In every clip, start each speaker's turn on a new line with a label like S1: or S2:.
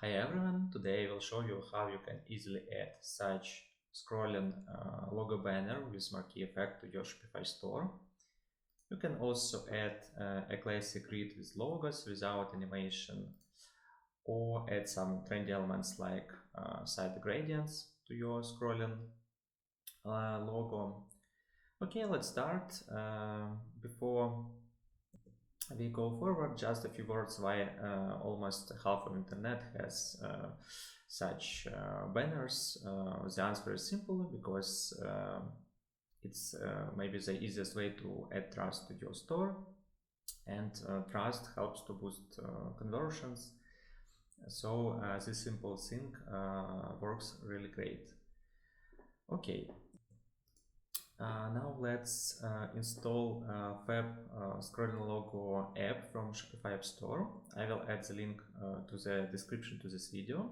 S1: Hi everyone, today I will show you how you can easily add such scrolling logo banner with marquee effect to your Shopify store. You can also add a classic grid with logos without animation, or add some trendy elements like side gradients to your scrolling logo. Okay, let's start. Before we go forward, just a few words why almost half of internet has such banners. The answer is simple, because it's maybe the easiest way to add trust to your store, and trust helps to boost conversions. So this simple thing works really great. Okay, now let's install Fab scrolling logo app from Shopify App Store. I will add the link to the description to this video,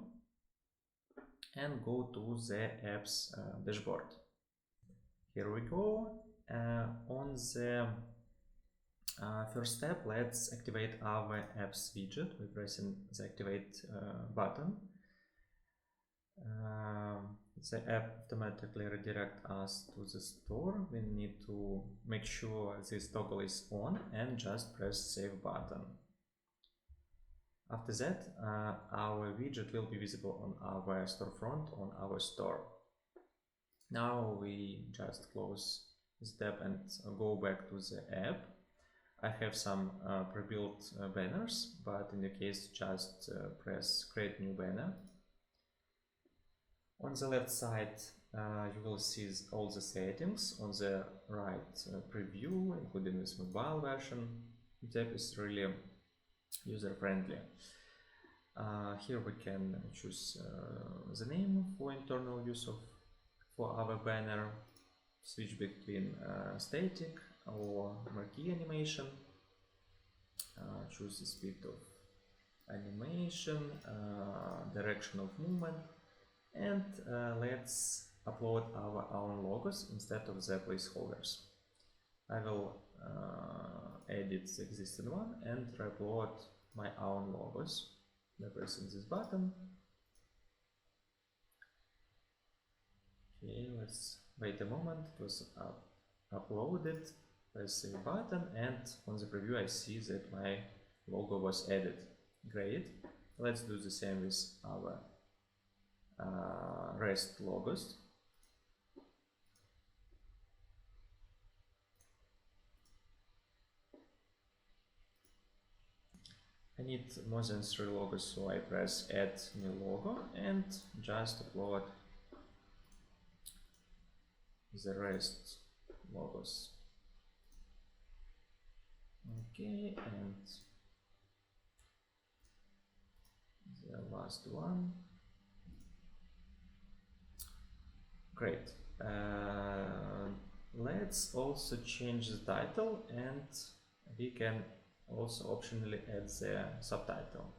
S1: and go to the app's dashboard. Here we go. On the first step, let's activate our apps widget by pressing the activate button. The app automatically redirect us to the store. We need to make sure this toggle is on and just press save button. After that, our widget will be visible on our storefront on our store. Now we just close this tab and go back to the app. I have some pre-built banners, but in the case just press create new banner. On the left side, you will see all the settings. On the right, preview, including this mobile version. The app is really user-friendly. Here we can choose the name for internal use for our banner, switch between static or marquee animation, choose the speed of animation, direction of movement, and let's upload our own logos instead of the placeholders. I will edit the existing one and re-upload my own logos by pressing this button. Okay, let's wait a moment. It was uploaded. Press the button, and on the preview I see that my logo was added. Great. Let's do the same with our rest logos. I need more than 3 logos, so I press add new logo and just upload the rest logos. Okay, and the last one. Great. Let's also change the title, and we can also optionally add the subtitle.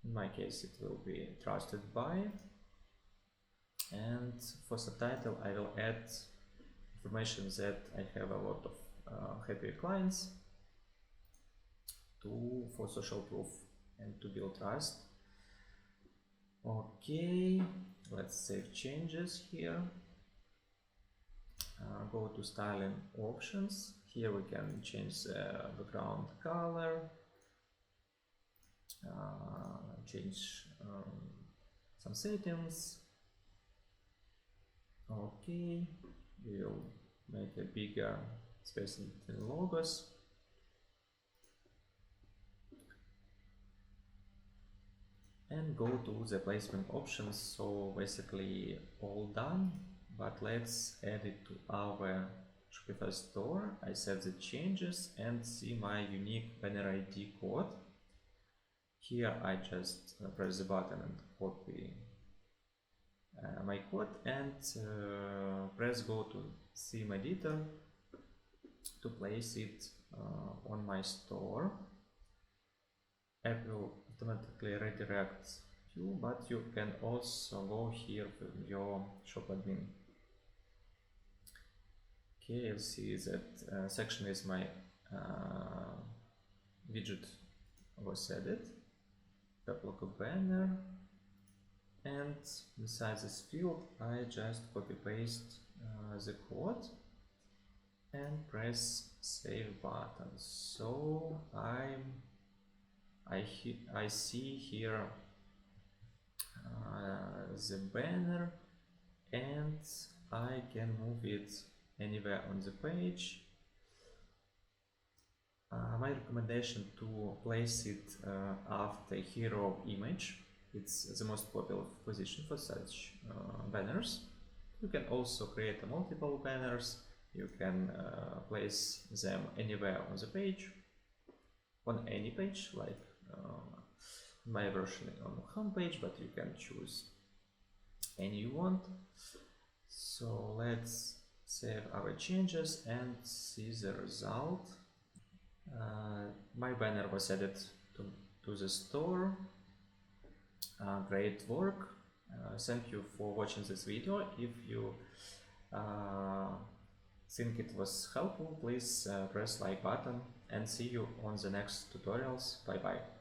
S1: In my case, it will be trusted by, and for subtitle I will add information that I have a lot of happy clients for social proof and to build trust. Okay, let's save changes here. Go to styling options. Here we can change the background color, change some settings. Okay, we will make a bigger space in the logos. And go to the placement options. So basically all done, but let's add it to our Shopify store. I set the changes and see my unique banner ID code. Here I just press the button and copy my code, and press go to theme editor to place it on my store. App will automatically redirect you, but you can also go here with your shop admin. Okay, you'll see that section is my widget was added. couple of banner, and inside this field I just copy paste the code and press save button. So I see here the banner, and I can move it anywhere on the page. My recommendation to place it after hero image. It's the most popular position for such banners. You can also create multiple banners. You can place them anywhere on the page, on any page, like my version on the home page, but you can choose any you want. So let's save our changes and see the result. My banner was added to the store. Great work. Thank you for watching this video. If you think it was helpful, please press like button, and see you on the next tutorials. Bye bye.